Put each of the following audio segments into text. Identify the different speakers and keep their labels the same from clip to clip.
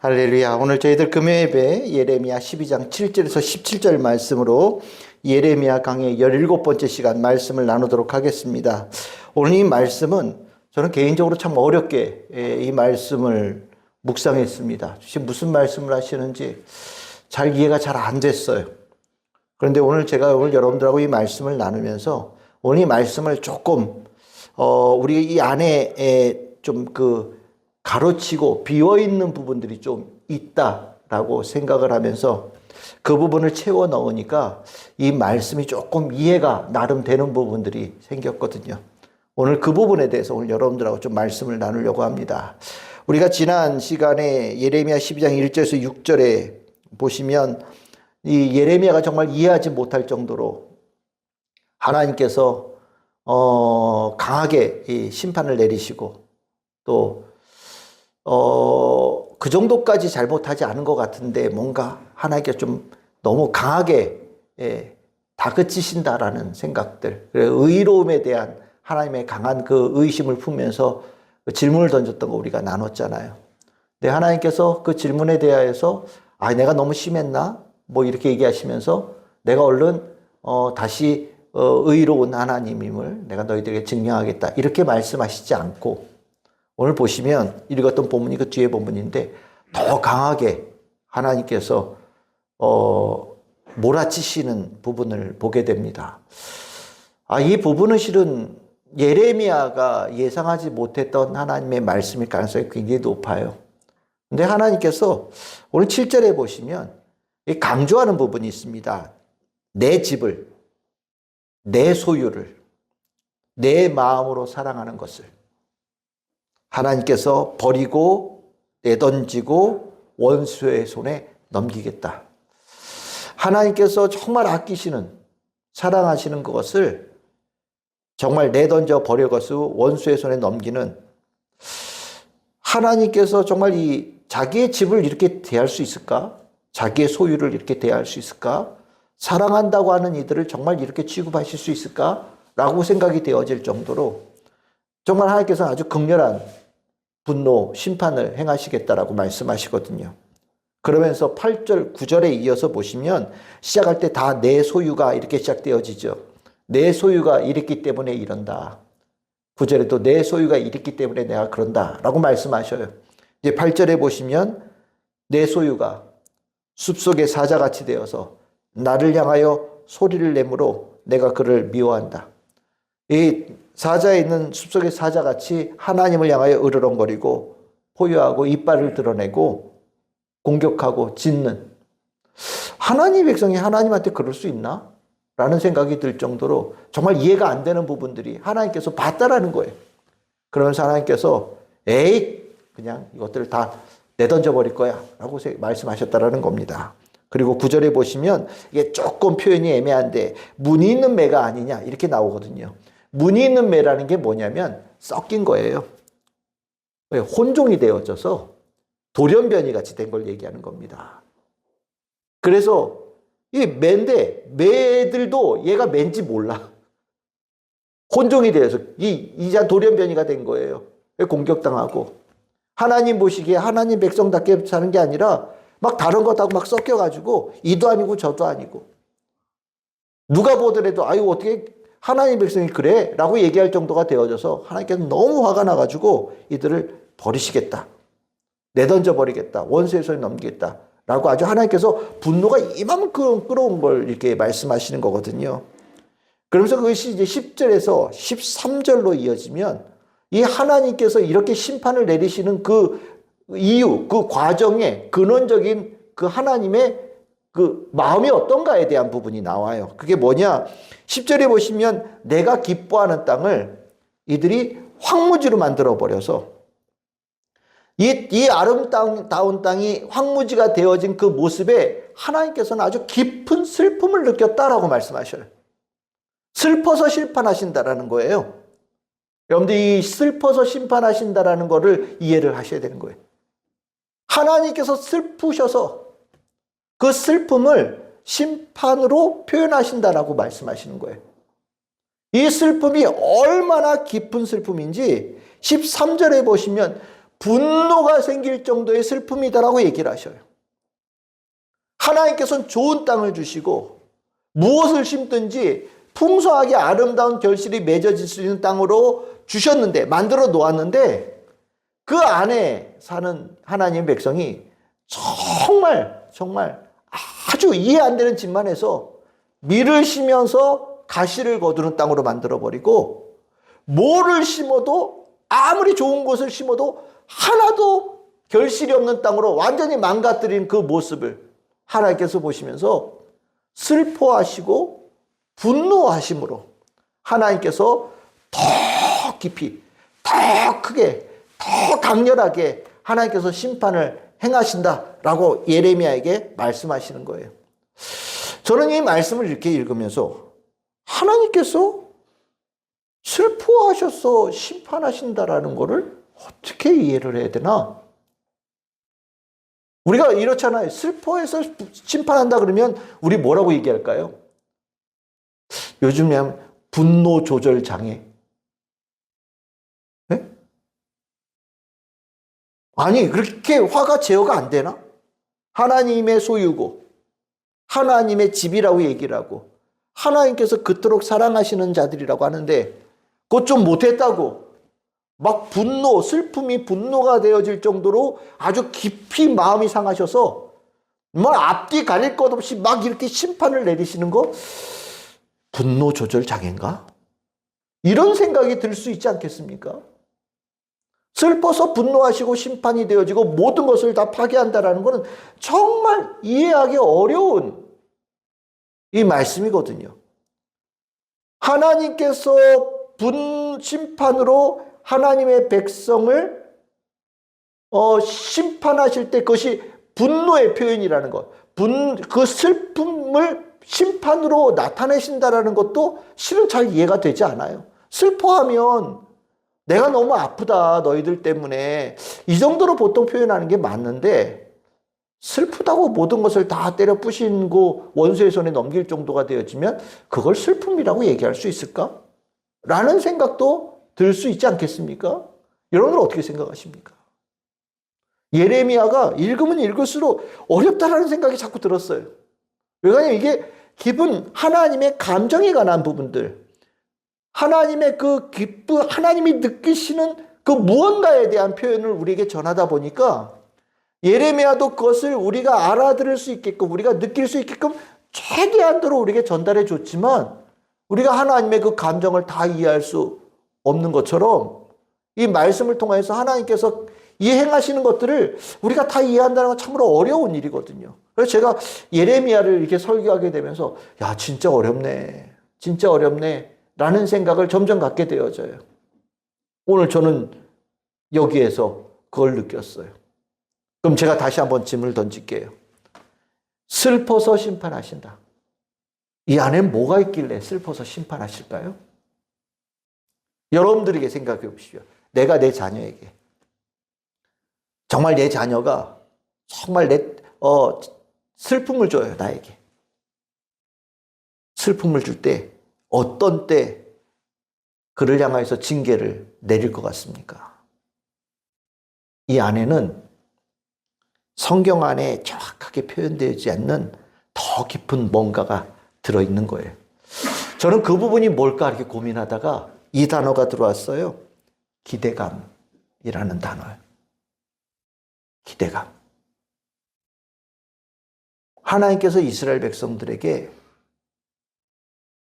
Speaker 1: 할렐루야. 오늘 저희들 금요예배 예레미야 12장 7절에서 17절 말씀으로 예레미야 강의 17번째 시간 말씀을 나누도록 하겠습니다. 오늘 이 말씀은 저는 개인적으로 참 어렵게 이 말씀을 묵상했습니다. 지금 무슨 말씀을 하시는지 잘 이해가 잘 안 됐어요. 그런데 제가 오늘 여러분들하고 이 말씀을 나누면서 오늘 이 말씀을 조금 우리 이 안에 좀 가로치고 비어있는 부분들이 좀 있다라고 생각을 하면서 그 부분을 채워 넣으니까 이 말씀이 조금 이해가 나름 되는 부분들이 생겼거든요. 오늘 그 부분에 대해서 오늘 여러분들하고 좀 말씀을 나누려고 합니다. 우리가 지난 시간에 예레미야 12장 1절에서 6절에 보시면 이 예레미야가 정말 이해하지 못할 정도로 하나님께서 강하게 이 심판을 내리시고 또 그 정도까지 잘못하지 않은 것 같은데 뭔가 하나님께 좀 너무 강하게 다그치신다라는 생각들, 의로움에 대한 하나님의 강한 그 의심을 품면서 그 질문을 던졌던 거 우리가 나눴잖아요. 근데 하나님께서 그 질문에 대하여서 내가 너무 심했나? 뭐 이렇게 얘기하시면서 내가 얼른 다시 의로운 하나님임을 내가 너희들에게 증명하겠다 이렇게 말씀하시지 않고 오늘 보시면 읽었던 본문이 그 뒤에 본문인데 더 강하게 하나님께서 몰아치시는 부분을 보게 됩니다. 이 부분은 실은 예레미야가 예상하지 못했던 하나님의 말씀일 가능성이 굉장히 높아요. 근데 하나님께서 오늘 7절에 보시면 강조하는 부분이 있습니다. 내 집을, 내 소유를, 내 마음으로 사랑하는 것을 하나님께서 버리고 내던지고 원수의 손에 넘기겠다. 하나님께서 정말 아끼시는, 사랑하시는 그것을 정말 내던져 버려가지고 원수의 손에 넘기는 하나님께서 정말 자기의 집을 이렇게 대할 수 있을까? 자기의 소유를 이렇게 대할 수 있을까? 사랑한다고 하는 이들을 정말 이렇게 취급하실 수 있을까? 라고 생각이 되어질 정도로 정말 하나님께서는 아주 극렬한 분노, 심판을 행하시겠다라고 말씀하시거든요. 그러면서 8절, 9절에 이어서 보시면 시작할 때 다 내 소유가 이렇게 시작되어지죠. 내 소유가 이랬기 때문에 이런다. 9절에도 내 소유가 이랬기 때문에 내가 그런다 라고 말씀하셔요. 이제 8절에 보시면 내 소유가 숲속의 사자같이 되어서 나를 향하여 소리를 내므로 내가 그를 미워한다. 이 사자에 있는 숲속의 사자같이 하나님을 향하여 으르렁거리고 포효하고 이빨을 드러내고 공격하고 짖는 하나님 백성이 하나님한테 그럴 수 있나? 라는 생각이 들 정도로 정말 이해가 안 되는 부분들이 하나님께서 봤다라는 거예요. 그러면서 하나님께서 그냥 이것들을 다 내던져 버릴 거야 라고 말씀하셨다라는 겁니다. 그리고 9절에 보시면 이게 조금 표현이 애매한데 무늬 있는 매가 아니냐 이렇게 나오거든요. 무늬 있는 매라는 게 뭐냐면 섞인 거예요. 혼종이 되어져서 돌연변이 같이 된 걸 얘기하는 겁니다. 그래서 이 매인데 매들도 얘가 매인지 몰라. 혼종이 되어서 이자 돌연변이가 된 거예요. 공격당하고 하나님 보시기에 하나님 백성답게 사는 게 아니라 막 다른 것하고 막 섞여가지고 이도 아니고 저도 아니고 누가 보더라도 어떻게 하나님 백성이 그래? 라고 얘기할 정도가 되어져서 하나님께서 너무 화가 나가지고 이들을 버리시겠다. 내던져 버리겠다. 원수의 손에 넘기겠다. 라고 아주 하나님께서 분노가 이만큼 끌어온 걸 이렇게 말씀하시는 거거든요. 그러면서 그것이 이제 10절에서 13절로 이어지면 이 하나님께서 이렇게 심판을 내리시는 그 이유, 그 과정의 근원적인 그 하나님의 그 마음이 어떤가에 대한 부분이 나와요. 그게 뭐냐? 10절에 보시면 내가 기뻐하는 땅을 이들이 황무지로 만들어버려서 이 아름다운 땅이 황무지가 되어진 그 모습에 하나님께서는 아주 깊은 슬픔을 느꼈다라고 말씀하셔요. 슬퍼서 심판하신다라는 거예요. 여러분들 이 슬퍼서 심판하신다라는 거를 이해를 하셔야 되는 거예요. 하나님께서 슬프셔서 그 슬픔을 심판으로 표현하신다라고 말씀하시는 거예요. 이 슬픔이 얼마나 깊은 슬픔인지 13절에 보시면 분노가 생길 정도의 슬픔이다라고 얘기를 하셔요. 하나님께서는 좋은 땅을 주시고 무엇을 심든지 풍성하게 아름다운 결실이 맺어질 수 있는 땅으로 주셨는데, 만들어 놓았는데, 그 안에 사는 하나님의 백성이 정말 아주 이해 안 되는 짓만 해서 밀을 심어서 가시를 거두는 땅으로 만들어버리고, 뭐를 심어도, 아무리 좋은 것을 심어도 하나도 결실이 없는 땅으로 완전히 망가뜨린 그 모습을 하나님께서 보시면서 슬퍼하시고 분노하심으로 하나님께서 더 깊이, 더 크게, 더 강렬하게 하나님께서 심판을 행하신다라고 예레미야에게 말씀하시는 거예요. 저는 이 말씀을 이렇게 읽으면서 하나님께서 슬퍼하셔서 심판하신다라는 것을 어떻게 이해를 해야 되나? 우리가 이렇잖아요. 슬퍼해서 심판한다 그러면 우리 뭐라고 얘기할까요? 요즘에 하면 분노 조절 장애. 네? 아니, 그렇게 화가 제어가 안 되나? 하나님의 소유고 하나님의 집이라고 얘기를 하고 하나님께서 그토록 사랑하시는 자들이라고 하는데 그것 좀 못했다고 막 분노, 슬픔이 분노가 되어질 정도로 아주 깊이 마음이 상하셔서 뭐 앞뒤 가릴 것 없이 막 이렇게 심판을 내리시는 거 분노 조절 장애인가? 이런 생각이 들 수 있지 않겠습니까? 슬퍼서 분노하시고 심판이 되어지고 모든 것을 다 파괴한다라는 것은 정말 이해하기 어려운 이 말씀이거든요. 하나님께서 심판으로 하나님의 백성을 심판하실 때 그것이 분노의 표현이라는 것, 그 슬픔을 심판으로 나타내신다라는 것도 실은 잘 이해가 되지 않아요. 슬퍼하면 내가 너무 아프다 너희들 때문에 이 정도로 보통 표현하는 게 맞는데 슬프다고 모든 것을 다 때려 부시고 원수의 손에 넘길 정도가 되어지면 그걸 슬픔이라고 얘기할 수 있을까? 라는 생각도 들 수 있지 않겠습니까? 여러분들 어떻게 생각하십니까? 예레미야가 읽으면 읽을수록 어렵다라는 생각이 자꾸 들었어요. 왜냐하면 이게 기분, 하나님의 감정에 관한 부분들, 하나님의 그 기쁨, 하나님이 느끼시는 그 무언가에 대한 표현을 우리에게 전하다 보니까 예레미야도 그것을 우리가 알아들을 수 있게끔, 우리가 느낄 수 있게끔 최대한도로 우리에게 전달해 줬지만 우리가 하나님의 그 감정을 다 이해할 수 없는 것처럼 이 말씀을 통해서 하나님께서 이행하시는 것들을 우리가 다 이해한다는 건 참으로 어려운 일이거든요. 그래서 제가 예레미야를 이렇게 설교하게 되면서 야, 진짜 어렵네. 진짜 어렵네. 라는 생각을 점점 갖게 되어져요. 오늘 저는 여기에서 그걸 느꼈어요. 그럼 제가 다시 한번 질문을 던질게요. 슬퍼서 심판하신다. 이 안에 뭐가 있길래 슬퍼서 심판하실까요? 여러분들에게 생각해 보십시오. 내가 내 자녀에게 정말 내 자녀가 정말 슬픔을 줘요. 나에게. 슬픔을 줄 때 어떤 때 그를 향해서 징계를 내릴 것 같습니까? 이 안에는 성경 안에 정확하게 표현되지 않는 더 깊은 뭔가가 들어있는 거예요. 저는 그 부분이 뭘까 이렇게 고민하다가 이 단어가 들어왔어요. 기대감이라는 단어예요. 기대감. 하나님께서 이스라엘 백성들에게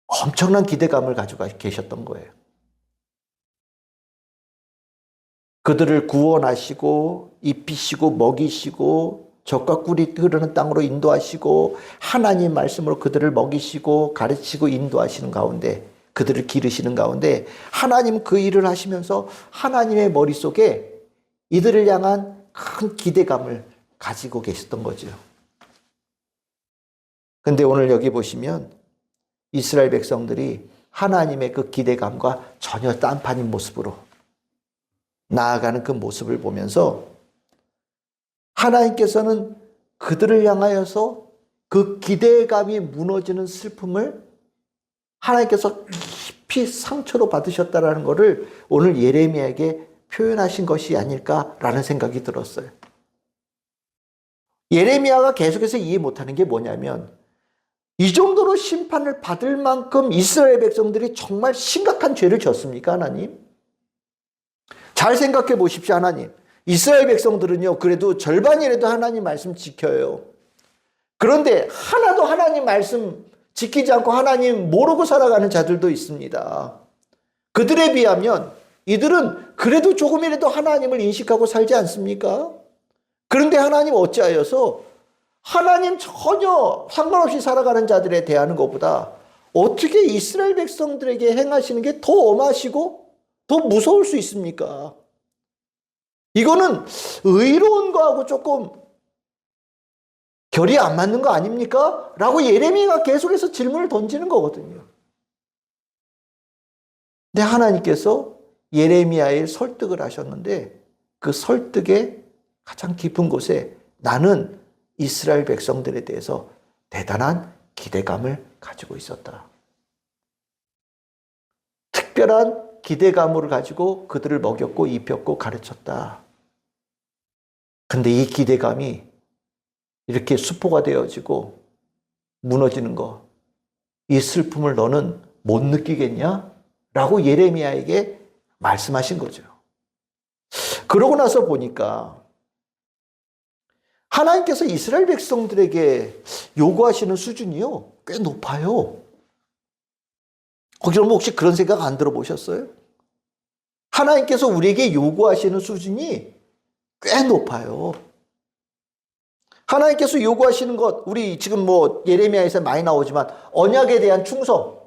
Speaker 1: 엄청난 기대감을 가지고 계셨던 거예요. 그들을 구원하시고 입히시고 먹이시고 젖과 꿀이 흐르는 땅으로 인도하시고 하나님 말씀으로 그들을 먹이시고 가르치고 인도하시는 가운데 그들을 기르시는 가운데 하나님 그 일을 하시면서 하나님의 머릿속에 이들을 향한 큰 기대감을 가지고 계셨던 거죠. 근데 오늘 여기 보시면 이스라엘 백성들이 하나님의 그 기대감과 전혀 딴판인 모습으로 나아가는 그 모습을 보면서 하나님께서는 그들을 향하여서 그 기대감이 무너지는 슬픔을 하나님께서 깊이 상처로 받으셨다는 것을 오늘 예레미야에게 표현하신 것이 아닐까라는 생각이 들었어요. 예레미야가 계속해서 이해 못하는 게 뭐냐면 이 정도로 심판을 받을 만큼 이스라엘 백성들이 정말 심각한 죄를 졌습니까, 하나님? 잘 생각해 보십시오, 하나님. 이스라엘 백성들은요, 그래도 절반이라도 하나님 말씀 지켜요. 그런데 하나도 하나님 말씀 지키지 않고 하나님 모르고 살아가는 자들도 있습니다. 그들에 비하면 이들은 그래도 조금이라도 하나님을 인식하고 살지 않습니까? 그런데 하나님 어찌하여서 하나님 전혀 상관없이 살아가는 자들에 대하는 것보다 어떻게 이스라엘 백성들에게 행하시는 게 더 엄하시고 더 무서울 수 있습니까? 이거는 의로운 거하고 조금 결이 안 맞는 거 아닙니까? 라고 예레미야가 계속해서 질문을 던지는 거거든요. 근데 하나님께서 예레미야의 설득을 하셨는데 그 설득의 가장 깊은 곳에 나는 이스라엘 백성들에 대해서 대단한 기대감을 가지고 있었다. 특별한 기대감을 가지고 그들을 먹였고 입혔고 가르쳤다. 근데 이 기대감이 이렇게 수포가 되어지고 무너지는 거, 이 슬픔을 너는 못 느끼겠냐? 라고 예레미야에게 말씀하신 거죠. 그러고 나서 보니까 하나님께서 이스라엘 백성들에게 요구하시는 수준이요, 꽤 높아요. 혹시 그런 생각 안 들어보셨어요? 하나님께서 우리에게 요구하시는 수준이 꽤 높아요. 하나님께서 요구하시는 것, 우리 지금 예레미야에서 많이 나오지만 언약에 대한 충성.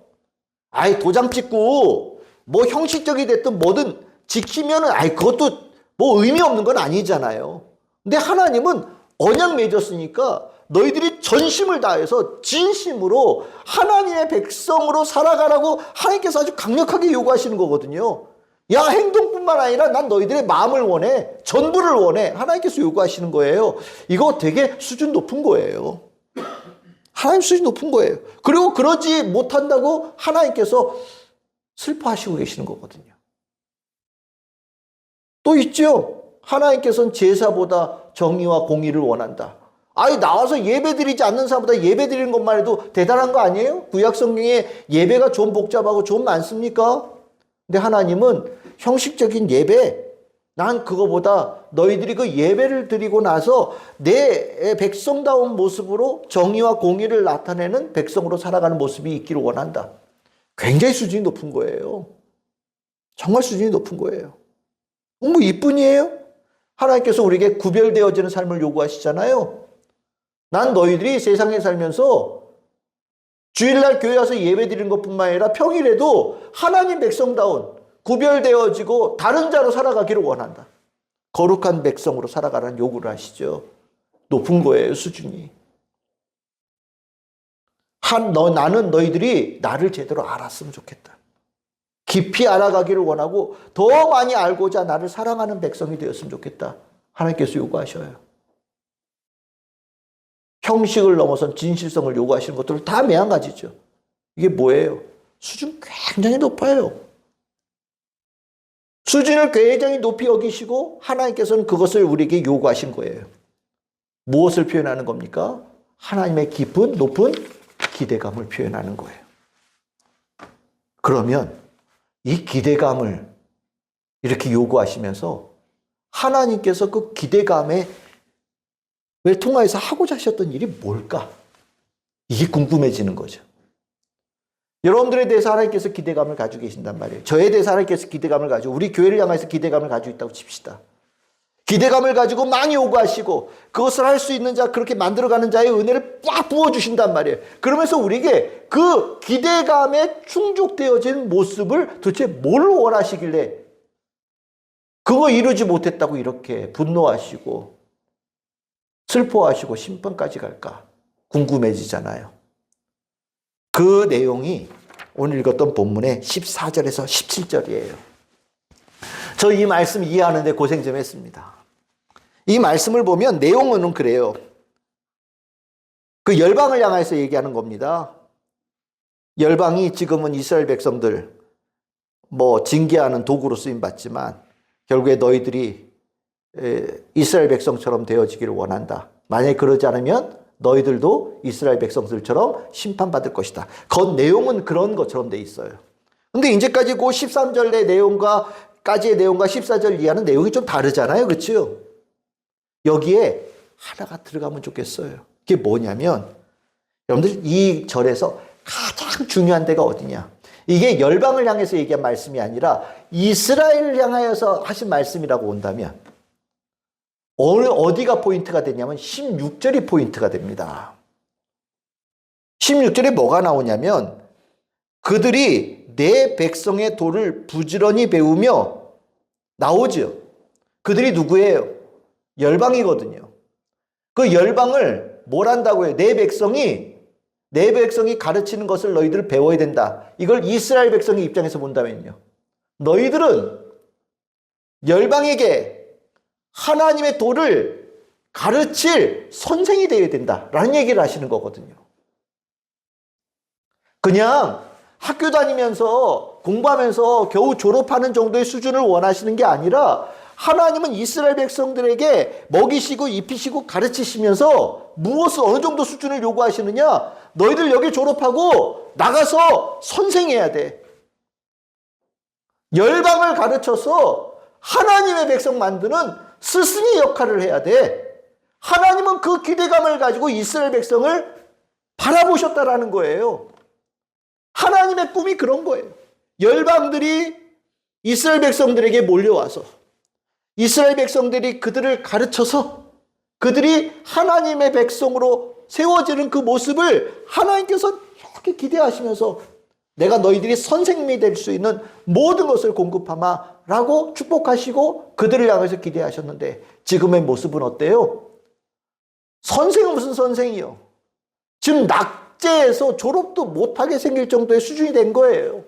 Speaker 1: 도장 찍고 형식적이 됐든 뭐든 지키면은 그것도 의미 없는 건 아니잖아요. 근데 하나님은 언약 맺었으니까 너희들이 전심을 다해서 진심으로 하나님의 백성으로 살아가라고 하나님께서 아주 강력하게 요구하시는 거거든요. 야, 행동뿐만 아니라 난 너희들의 마음을 원해. 전부를 원해. 하나님께서 요구하시는 거예요. 이거 되게 수준 높은 거예요. 하나님 수준 높은 거예요. 그리고 그러지 못한다고 하나님께서 슬퍼하시고 계시는 거거든요. 또 있죠. 하나님께서는 제사보다 정의와 공의를 원한다. 나와서 예배 드리지 않는 사람보다 예배 드리는 것만 해도 대단한 거 아니에요? 구약 성경에 예배가 좀 복잡하고 좀 많습니까? 근데 하나님은 형식적인 예배, 난 그거보다 너희들이 그 예배를 드리고 나서 내 백성다운 모습으로 정의와 공의를 나타내는 백성으로 살아가는 모습이 있기를 원한다. 굉장히 수준이 높은 거예요. 정말 수준이 높은 거예요. 이뿐이에요? 하나님께서 우리에게 구별되어지는 삶을 요구하시잖아요. 난 너희들이 세상에 살면서 주일날 교회 와서 예배 드리는 것뿐만 아니라 평일에도 하나님 백성다운 구별되어지고 다른 자로 살아가기를 원한다. 거룩한 백성으로 살아가라는 요구를 하시죠. 높은 거예요, 수준이. 나는 너희들이 나를 제대로 알았으면 좋겠다. 깊이 알아가기를 원하고 더 많이 알고자 나를 사랑하는 백성이 되었으면 좋겠다. 하나님께서 요구하셔요. 형식을 넘어선 진실성을 요구하시는 것들을 다 매한가지죠. 이게 뭐예요? 수준 굉장히 높아요. 수준을 굉장히 높이 여기시고 하나님께서는 그것을 우리에게 요구하신 거예요. 무엇을 표현하는 겁니까? 하나님의 깊은 높은 기대감을 표현하는 거예요. 그러면 이 기대감을 이렇게 요구하시면서 하나님께서 그 기대감에 통하여서 하고자 하셨던 일이 뭘까? 이게 궁금해지는 거죠. 여러분들에 대해서 하나님께서 기대감을 가지고 계신단 말이에요. 저에 대해서 하나님께서 기대감을 가지고 우리 교회를 향해서 기대감을 가지고 있다고 칩시다. 기대감을 가지고 많이 요구하시고 그것을 할 수 있는 자, 그렇게 만들어가는 자의 은혜를 꽉 부어주신단 말이에요. 그러면서 우리에게 그 기대감에 충족되어진 모습을 도대체 뭘 원하시길래 그거 이루지 못했다고 이렇게 분노하시고 슬퍼하시고 심판까지 갈까 궁금해지잖아요. 그 내용이 오늘 읽었던 본문의 14절에서 17절이에요. 저 이 말씀 이해하는데 고생 좀 했습니다. 이 말씀을 보면 내용은 그래요. 그 열방을 향해서 얘기하는 겁니다. 열방이 지금은 이스라엘 백성들 징계하는 도구로 쓰임받지만 결국에 너희들이 이스라엘 백성처럼 되어지기를 원한다. 만약에 그러지 않으면 너희들도 이스라엘 백성들처럼 심판받을 것이다. 그 내용은 그런 것처럼 돼 있어요. 근데 이제까지 그 13절의 내용과까지의 내용과 14절 이하는 내용이 좀 다르잖아요. 그렇죠? 여기에 하나가 들어가면 좋겠어요. 그게 뭐냐면 여러분들 이 절에서 가장 중요한 데가 어디냐? 이게 열방을 향해서 얘기한 말씀이 아니라 이스라엘을 향하여서 하신 말씀이라고 본다면 어디가 포인트가 되냐면 16절이 포인트가 됩니다. 16절에 뭐가 나오냐면 그들이 내 백성의 도를 부지런히 배우며 나오죠. 그들이 누구예요? 열방이거든요. 그 열방을 뭘 한다고 해요? 내 백성이 가르치는 것을 너희들 배워야 된다. 이걸 이스라엘 백성의 입장에서 본다면요. 너희들은 열방에게 하나님의 도를 가르칠 선생이 되어야 된다라는 얘기를 하시는 거거든요. 그냥 학교 다니면서 공부하면서 겨우 졸업하는 정도의 수준을 원하시는 게 아니라 하나님은 이스라엘 백성들에게 먹이시고 입히시고 가르치시면서 무엇을 어느 정도 수준을 요구하시느냐? 너희들 여기 졸업하고 나가서 선생해야 돼. 열방을 가르쳐서 하나님의 백성 만드는 스승의 역할을 해야 돼. 하나님은 그 기대감을 가지고 이스라엘 백성을 바라보셨다라는 거예요. 하나님의 꿈이 그런 거예요. 열방들이 이스라엘 백성들에게 몰려와서 이스라엘 백성들이 그들을 가르쳐서 그들이 하나님의 백성으로 세워지는 그 모습을 하나님께서 이렇게 기대하시면서 내가 너희들이 선생님이 될 수 있는 모든 것을 공급하마 라고 축복하시고 그들을 향해서 기대하셨는데 지금의 모습은 어때요? 선생은 무슨 선생이요? 지금 낙제해서 졸업도 못하게 생길 정도의 수준이 된 거예요.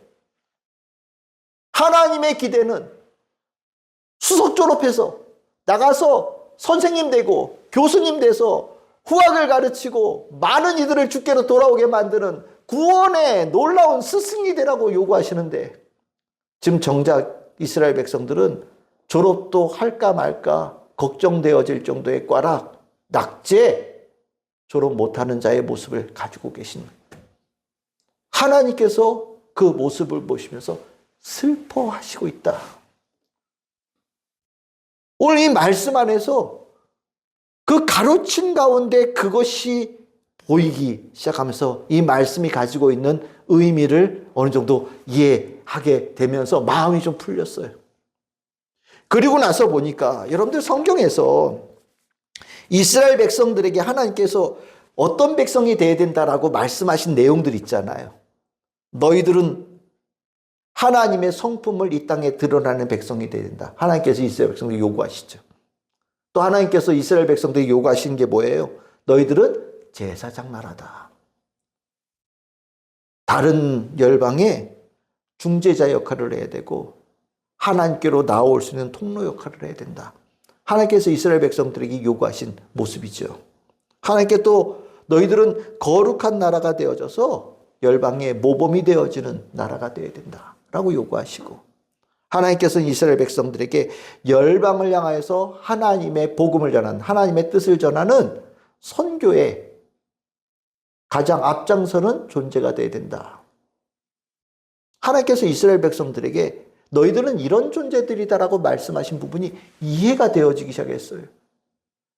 Speaker 1: 하나님의 기대는 수석 졸업해서 나가서 선생님 되고 교수님 돼서 후학을 가르치고 많은 이들을 주께로 돌아오게 만드는 구원의 놀라운 스승이 되라고 요구하시는데 지금 정작 이스라엘 백성들은 졸업도 할까 말까 걱정되어질 정도의 꽈락, 낙제, 졸업 못하는 자의 모습을 가지고 계신 하나님께서 그 모습을 보시면서 슬퍼하시고 있다. 오늘 이 말씀 안에서 그 가로친 가운데 그것이 보이기 시작하면서 이 말씀이 가지고 있는 의미를 어느 정도 이해하게 되면서 마음이 좀 풀렸어요. 그리고 나서 보니까 여러분들 성경에서 이스라엘 백성들에게 하나님께서 어떤 백성이 되어야 된다라고 말씀하신 내용들 있잖아요. 너희들은 하나님의 성품을 이 땅에 드러나는 백성이 되어야 된다. 하나님께서 이스라엘 백성들에게 요구하시죠. 또 하나님께서 이스라엘 백성들에게 요구하시는 게 뭐예요? 너희들은 제사장 나라다. 다른 열방의 중재자 역할을 해야 되고 하나님께로 나올 수 있는 통로 역할을 해야 된다. 하나님께서 이스라엘 백성들에게 요구하신 모습이죠. 하나님께 또 너희들은 거룩한 나라가 되어져서 열방의 모범이 되어지는 나라가 되어야 된다라고 요구하시고 하나님께서는 이스라엘 백성들에게 열방을 향하여서 하나님의 복음을 전하는 하나님의 뜻을 전하는 선교의 가장 앞장서는 존재가 되어야 된다. 하나님께서 이스라엘 백성들에게 너희들은 이런 존재들이다라고 말씀하신 부분이 이해가 되어지기 시작했어요.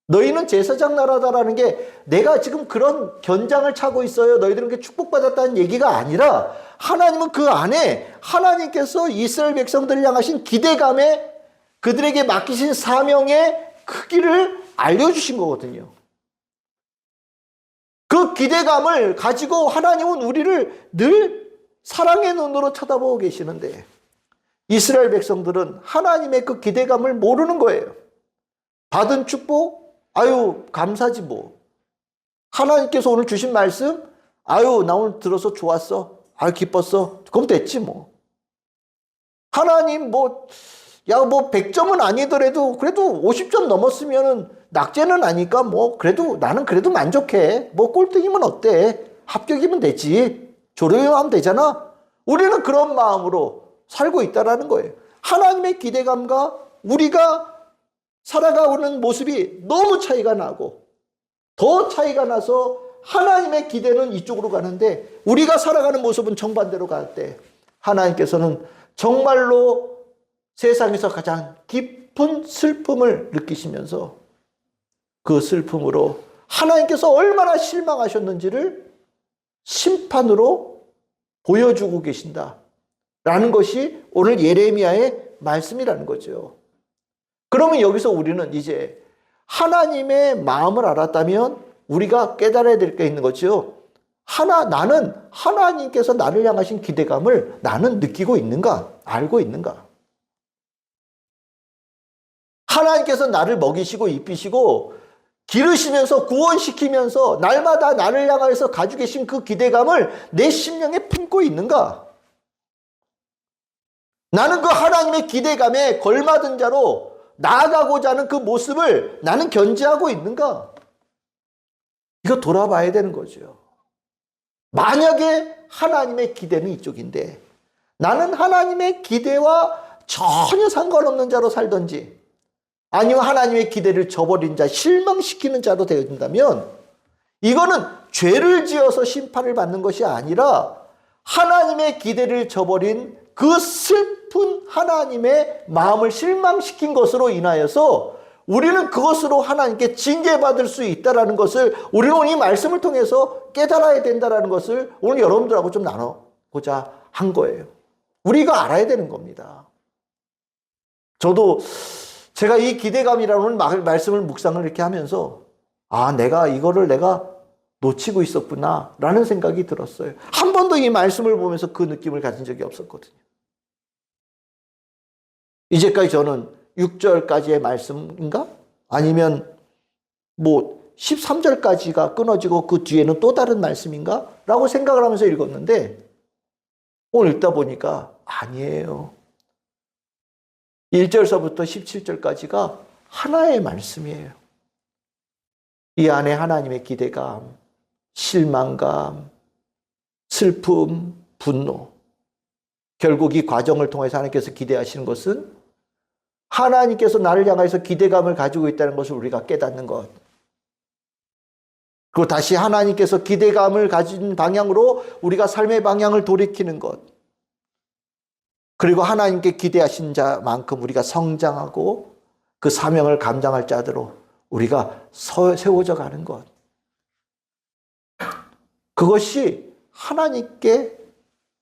Speaker 1: 너희는 제사장 나라다라는 게 내가 지금 그런 견장을 차고 있어요. 너희들은 게 축복받았다는 얘기가 아니라 하나님은 그 안에 하나님께서 이스라엘 백성들을 향하신 기대감에 그들에게 맡기신 사명의 크기를 알려주신 거거든요. 그 기대감을 가지고 하나님은 우리를 늘 사랑의 눈으로 쳐다보고 계시는데 이스라엘 백성들은 하나님의 그 기대감을 모르는 거예요. 받은 축복? 아유 감사지 뭐. 하나님께서 오늘 주신 말씀? 아유 나 오늘 들어서 좋았어. 아유 기뻤어. 그럼 됐지 뭐. 하나님 뭐 100점은 아니더라도 그래도 50점 넘었으면은 낙제는 아니까 뭐 그래도 나는 그래도 만족해. 뭐 꼴등이면 어때? 합격이면 되지. 졸업이면 하면 되잖아. 우리는 그런 마음으로 살고 있다라는 거예요. 하나님의 기대감과 우리가 살아가는 모습이 너무 차이가 나고 더 차이가 나서 하나님의 기대는 이쪽으로 가는데 우리가 살아가는 모습은 정반대로 갈 때 하나님께서는 정말로 세상에서 가장 깊은 슬픔을 느끼시면서 그 슬픔으로 하나님께서 얼마나 실망하셨는지를 심판으로 보여주고 계신다라는 것이 오늘 예레미야의 말씀이라는 거죠. 그러면 여기서 우리는 이제 하나님의 마음을 알았다면 우리가 깨달아야 될 게 있는 거죠. 나는 하나님께서 나를 향하신 기대감을 나는 느끼고 있는가? 알고 있는가? 하나님께서 나를 먹이시고 입히시고 기르시면서 구원시키면서 날마다 나를 향해서 가지고 계신 그 기대감을 내 심령에 품고 있는가? 나는 그 하나님의 기대감에 걸맞은 자로 나아가고자 하는 그 모습을 나는 견지하고 있는가? 이거 돌아봐야 되는 거죠. 만약에 하나님의 기대는 이쪽인데 나는 하나님의 기대와 전혀 상관없는 자로 살든지 아니면 하나님의 기대를 저버린 자, 실망시키는 자로 되어진다면 이거는 죄를 지어서 심판을 받는 것이 아니라 하나님의 기대를 저버린 그 슬픈 하나님의 마음을 실망시킨 것으로 인하여서 우리는 그것으로 하나님께 징계받을 수 있다는 것을 우리는 오늘 이 말씀을 통해서 깨달아야 된다는 것을 오늘 여러분들하고 좀 나눠보자 한 거예요. 우리가 알아야 되는 겁니다. 저도 제가 이 기대감이라는 말씀을 묵상을 이렇게 하면서 내가 이거를 놓치고 있었구나 라는 생각이 들었어요. 한 번도 이 말씀을 보면서 그 느낌을 가진 적이 없었거든요. 이제까지 저는 6절까지의 말씀인가? 아니면 13절까지가 끊어지고 그 뒤에는 또 다른 말씀인가? 라고 생각을 하면서 읽었는데 오늘 읽다 보니까 아니에요. 1절서부터 17절까지가 하나의 말씀이에요. 이 안에 하나님의 기대감, 실망감, 슬픔, 분노. 결국 이 과정을 통해서 하나님께서 기대하시는 것은 하나님께서 나를 향해서 기대감을 가지고 있다는 것을 우리가 깨닫는 것. 그리고 다시 하나님께서 기대감을 가진 방향으로 우리가 삶의 방향을 돌이키는 것. 그리고 하나님께 기대하신 자만큼 우리가 성장하고 그 사명을 감당할 자들로 우리가 세워져 가는 것. 그것이 하나님께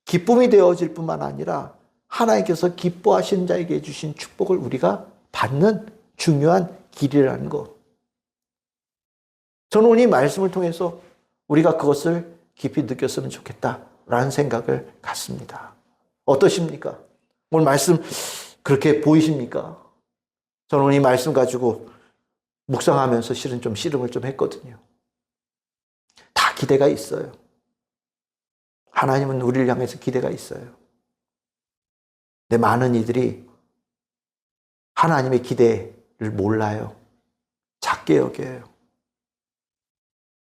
Speaker 1: 기쁨이 되어질 뿐만 아니라 하나님께서 기뻐하신 자에게 주신 축복을 우리가 받는 중요한 길이라는 것. 저는 오늘 이 말씀을 통해서 우리가 그것을 깊이 느꼈으면 좋겠다라는 생각을 갖습니다. 어떠십니까? 오늘 말씀 그렇게 보이십니까? 저는 오늘 이 말씀 가지고 묵상하면서 실은 좀 씨름을 좀 했거든요. 다 기대가 있어요. 하나님은 우리를 향해서 기대가 있어요. 근데 많은 이들이 하나님의 기대를 몰라요. 작게 여겨요.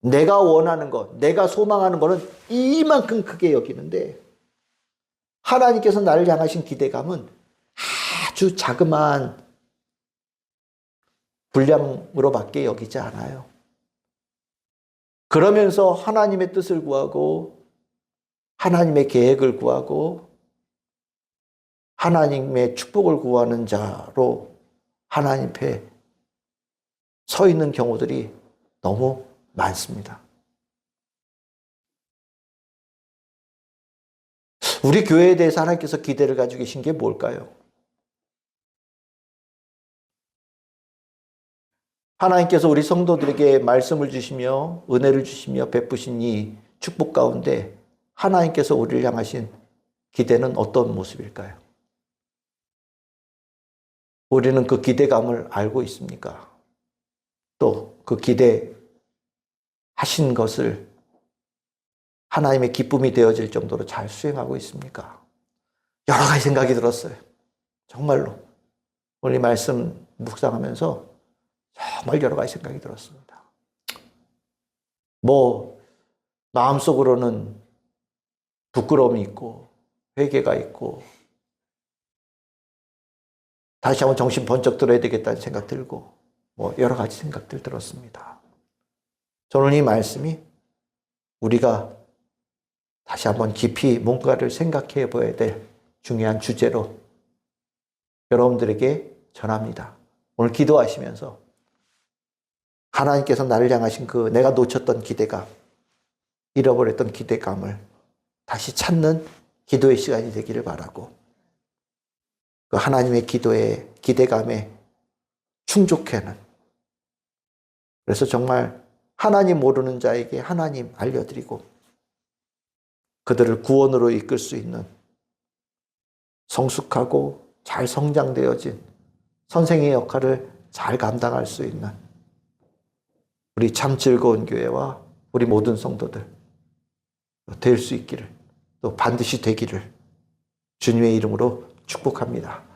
Speaker 1: 내가 원하는 것, 내가 소망하는 것은 이만큼 크게 여기는데 하나님께서 나를 향하신 기대감은 아주 자그마한 분량으로밖에 여기지 않아요. 그러면서 하나님의 뜻을 구하고 하나님의 계획을 구하고 하나님의 축복을 구하는 자로 하나님 앞에 서 있는 경우들이 너무 많습니다. 우리 교회에 대해서 하나님께서 기대를 가지고 계신 게 뭘까요? 하나님께서 우리 성도들에게 말씀을 주시며 은혜를 주시며 베푸신 이 축복 가운데 하나님께서 우리를 향하신 기대는 어떤 모습일까요? 우리는 그 기대감을 알고 있습니까? 또 그 기대하신 것을 하나님의 기쁨이 되어질 정도로 잘 수행하고 있습니까? 여러 가지 생각이 들었어요. 정말로. 오늘 말씀 묵상하면서 정말 여러 가지 생각이 들었습니다. 마음속으로는 부끄러움이 있고 회개가 있고 다시 한번 정신 번쩍 들어야 되겠다는 생각 들고 뭐 여러 가지 생각들 들었습니다. 저는 이 말씀이 우리가 다시 한번 깊이 뭔가를 생각해 봐야 될 중요한 주제로 여러분들에게 전합니다. 오늘 기도하시면서 하나님께서 나를 향하신 그 내가 놓쳤던 기대감, 잃어버렸던 기대감을 다시 찾는 기도의 시간이 되기를 바라고 그 하나님의 기도의 기대감에 충족하는 그래서 정말 하나님 모르는 자에게 하나님 알려드리고 그들을 구원으로 이끌 수 있는 성숙하고 잘 성장되어진 선생의 역할을 잘 감당할 수 있는 우리 참 즐거운 교회와 우리 모든 성도들 될 수 있기를 또 반드시 되기를 주님의 이름으로 축복합니다.